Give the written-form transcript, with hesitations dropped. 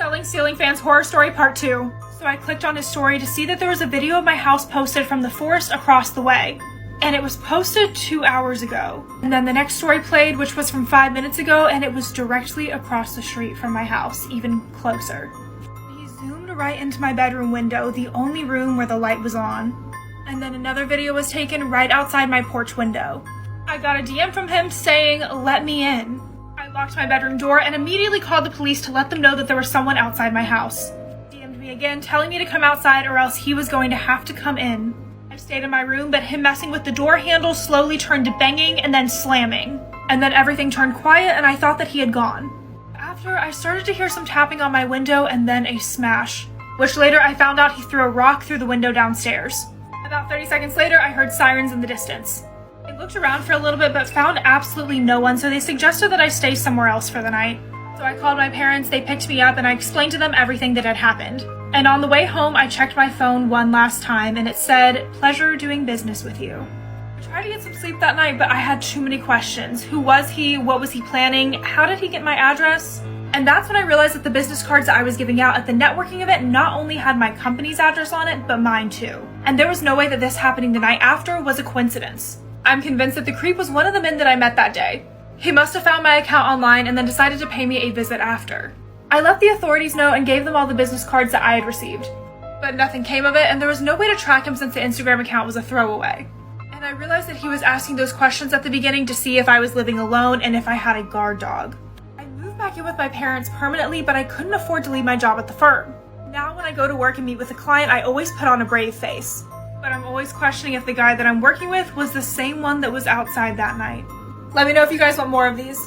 Selling ceiling fans horror story part 2. So I clicked on his story to see that there was a video of my house posted from the forest across the way. And it was posted 2 hours ago. And then the next story played, which was from 5 minutes ago, and it was directly across the street from my house, even closer. He zoomed right into my bedroom window, the only room where the light was on. And then another video was taken right outside my porch window. I got a DM from him saying, "Let me in." I locked my bedroom door and immediately called the police to let them know that there was someone outside my house. He DM'd me again, telling me to come outside or else he was going to have to come in. I stayed in my room, but him messing with the door handle slowly turned to banging and then slamming. And then everything turned quiet and I thought that he had gone. After, I started to hear some tapping on my window and then a smash, which later I found out he threw a rock through the window downstairs. About 30 seconds later, I heard sirens in the distance. I looked around for a little bit but found absolutely no one, so they suggested that I stay somewhere else for the night. So I called my parents, they picked me up, and I explained to them everything that had happened. And on the way home, I checked my phone one last time, and it said, "Pleasure doing business with you." I tried to get some sleep that night, but I had too many questions. Who was he? What was he planning? How did he get my address? And that's when I realized that the business cards that I was giving out at the networking event not only had my company's address on it, but mine too. And there was no way that this happening the night after was a coincidence. I'm convinced that the creep was one of the men that I met that day. He must have found my account online and then decided to pay me a visit after. I let the authorities know and gave them all the business cards that I had received. But nothing came of it, and there was no way to track him since the Instagram account was a throwaway. And I realized that he was asking those questions at the beginning to see if I was living alone and if I had a guard dog. I moved back in with my parents permanently, but I couldn't afford to leave my job at the firm. Now when I go to work and meet with a client, I always put on a brave face. But I'm always questioning if the guy that I'm working with was the same one that was outside that night. Let me know if you guys want more of these.